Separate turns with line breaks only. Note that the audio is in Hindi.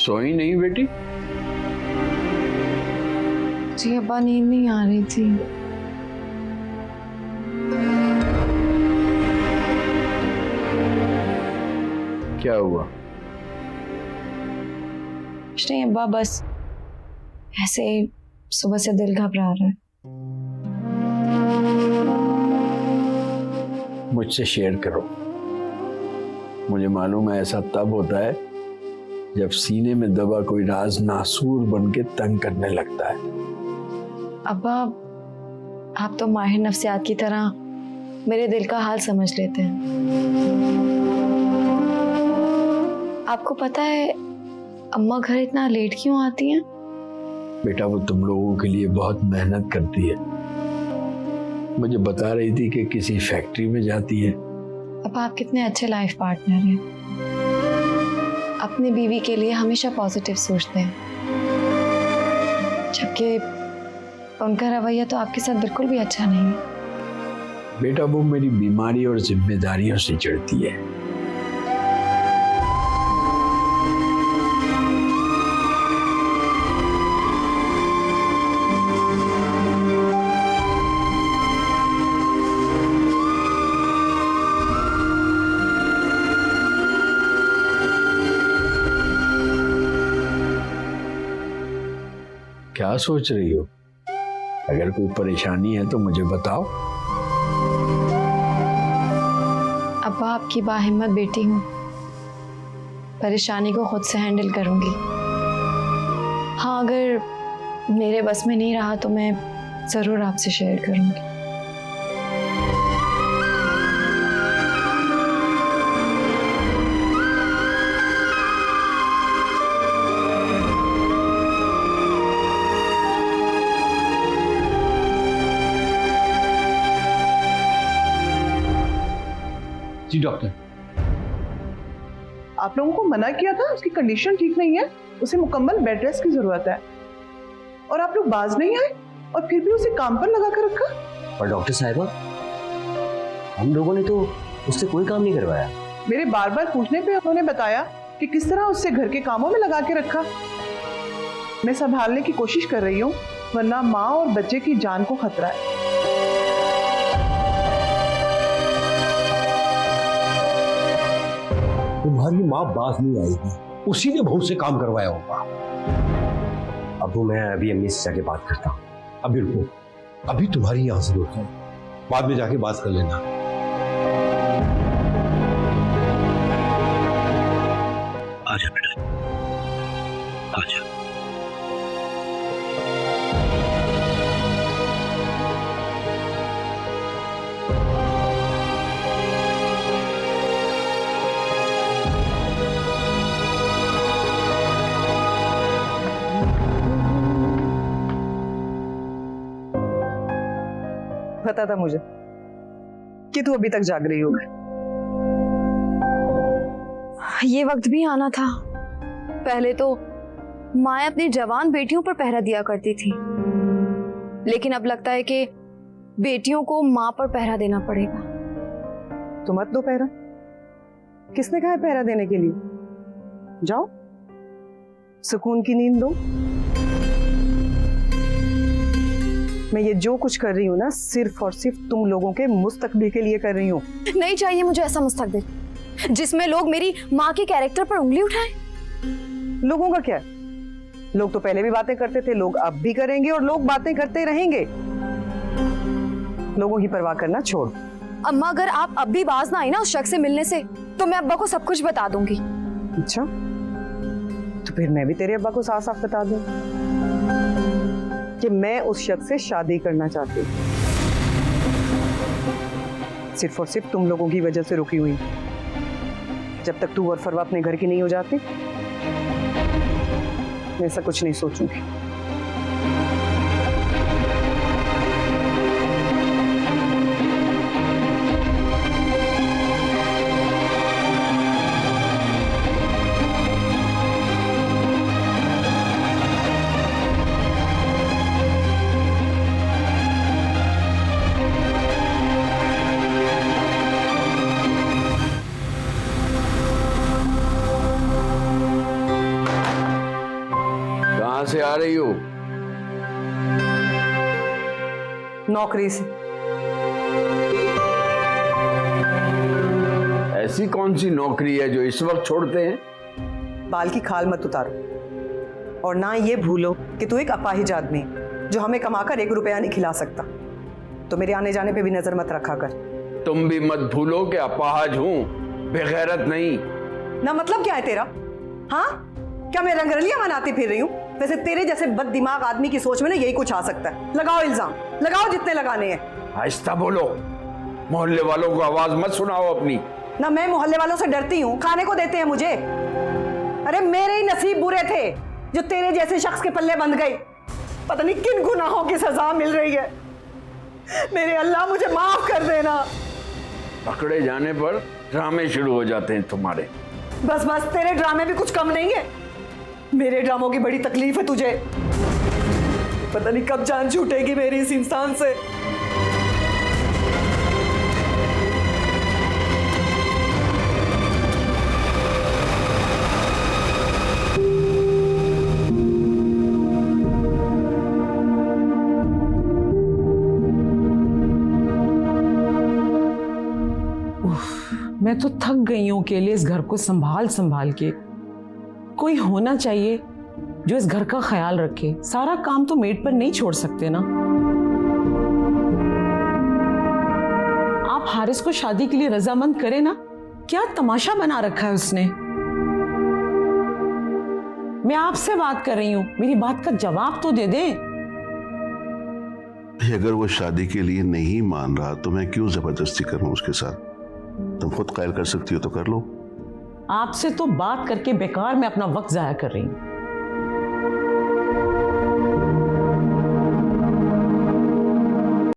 सोई नहीं बेटी?
जी अब्बा, नींद नहीं आ रही थी।
क्या हुआ?
कुछ नहीं अब्बा, बस ऐसे ही सुबह से दिल घबरा रहा है।
मुझसे शेयर करो। मुझे मालूम है ऐसा तब होता है जब सीने में दबा कोई राज नासूर बन के तंग करने लगता है।
अब्बा, आप तो माहिर नफ्सियात की तरह मेरे दिल का हाल समझ लेते हैं। आपको पता है अम्मा घर इतना लेट क्यों आती हैं?
बेटा वो तुम लोगों के लिए बहुत मेहनत करती है। मुझे बता रही थी कि किसी फैक्ट्री में जाती है।
अब आप कितने अच्छे लाइफ पार्टनर हैं, अपनी बीवी के लिए हमेशा पॉजिटिव सोचते हैं, जबकि उनका रवैया तो आपके साथ बिल्कुल भी अच्छा नहीं है।
बेटा वो मेरी बीमारी और जिम्मेदारियों से चिढ़ती है। क्या सोच रही हो? अगर कोई परेशानी है तो मुझे बताओ।
अब्बा, आपकी बाहिम्मत बेटी हूँ, परेशानी को खुद से हैंडल करूंगी। हाँ, अगर मेरे बस में नहीं रहा तो मैं जरूर आपसे शेयर करूंगी।
जी डॉक्टर।
आप लोगों को मना किया था, उसकी कंडीशन ठीक नहीं है, उसे मुकम्मल बेड रेस्ट की जरूरत है। और आप लोग बाज नहीं आए और फिर भी उसे काम पर लगा कर रखा।
पर डॉक्टर साहिबा, हम लोगों ने तो उससे कोई काम नहीं करवाया।
मेरे बार बार पूछने पे उन्होंने बताया कि किस तरह उससे घर के कामों में लगा के रखा। मैं संभालने की कोशिश कर रही हूँ, वरना माँ और बच्चे की जान को खतरा है।
तुम्हारी माँ बाज नहीं आएगी, उसी ने बहू से काम करवाया होगा।
अबू, मैं अभी अम्मी से जाके बात करता हूँ।
अभी रुको, अभी तुम्हारी यहाँ जरूरत है, बाद में जाके बात कर लेना।
आजा बेटा, आजा।
पता था मुझे कि तू अभी तक जाग रही होगी।
ये वक्त भी आना था। पहले तो माँ अपनी जवान बेटियों पर पहरा दिया करती थी, लेकिन अब लगता है कि बेटियों को माँ पर पहरा देना पड़ेगा।
तो मत दो पहरा। किसने कहा है पहरा देने के लिए? जाओ, सुकून की नींद दो। मैं ये जो कुछ कर रही हूँ ना, सिर्फ और सिर्फ तुम लोगों के मुस्तकबिल के लिए कर रही हूँ।
नहीं चाहिए मुझे ऐसा मुस्तकबिल जिसमें लोग मेरी माँ के कैरेक्टर पर उंगली उठाएं।
लोगों का क्या? लोग तो पहले भी बातें करते थे, लोग अब भी करेंगे और लोग बातें करते रहेंगे। लोगों की परवाह करना छोड़।
अम्मा, अगर आप अब भी बाज ना आई ना उस शख्स से मिलने से, तो मैं अब्बा को सब कुछ बता दूंगी।
अच्छा, तो फिर मैं भी तेरे अब्बा को साफ साफ बता दूं कि मैं उस शख्स से शादी करना चाहती हूँ। सिर्फ और सिर्फ तुम लोगों की वजह से रुकी हुई। जब तक तू और फरवा अपने घर की नहीं हो जाती, मैं ऐसा कुछ नहीं सोचूंगी।
से आ रही हो?
नौकरी से।
ऐसी कौन सी नौकरी है जो इस वक्त छोड़ते हैं?
बाल की खाल मत उतारो और ना ये भूलो कि तू एक अपाहिज आदमी है जो हमें कमाकर 1 रुपया नहीं खिला सकता। तो मेरे आने जाने पे भी नजर मत रखा कर।
तुम भी मत भूलो कि अपाहज हूं, बेगैरत नहीं।
ना मतलब क्या है तेरा? हाँ, क्या मैं रंगरलियां मनाती फिर रही हूँ? वैसे तेरे जैसे बददिमाग आदमी की सोच में ना यही कुछ आ सकता है। लगाओ इल्जाम, लगाओ जितने लगाने हैं।
आहिस्ता बोलो, मोहल्ले वालों को आवाज मत सुनाओ अपनी।
ना मैं मोहल्ले वालों से डरती हूँ, खाने को देते हैं मुझे। अरे मेरे ही नसीब बुरे थे जो तेरे जैसे शख्स के पल्ले बंध गई। पता नहीं किन गुनाहों की सजा मिल रही है। मेरे अल्लाह मुझे माफ कर देना।
पकड़े जाने पर ड्रामे शुरू हो जाते हैं तुम्हारे।
बस बस, तेरे ड्रामे भी कुछ कम नहीं है। मेरे ड्रामों की बड़ी तकलीफ है तुझे। पता नहीं कब जान छूटेगी मेरी इस इंसान से।
मैं तो थक गई हूं अकेले इस घर को संभाल संभाल के। कोई होना चाहिए जो इस घर का ख्याल रखे। सारा काम तो मेड पर नहीं छोड़ सकते ना। आप हारिस को शादी के लिए रजामंद करें ना। क्या तमाशा बना रखा है उसने। मैं आपसे बात कर रही हूं, मेरी बात का जवाब तो दे दें।
अगर वो शादी के लिए नहीं मान रहा तो मैं क्यों जबरदस्ती करूं उसके साथ? तुम खुद कायल कर सकती हो तो कर लो।
आपसे तो बात करके बेकार मैं अपना वक्त जाया कर रही हूं।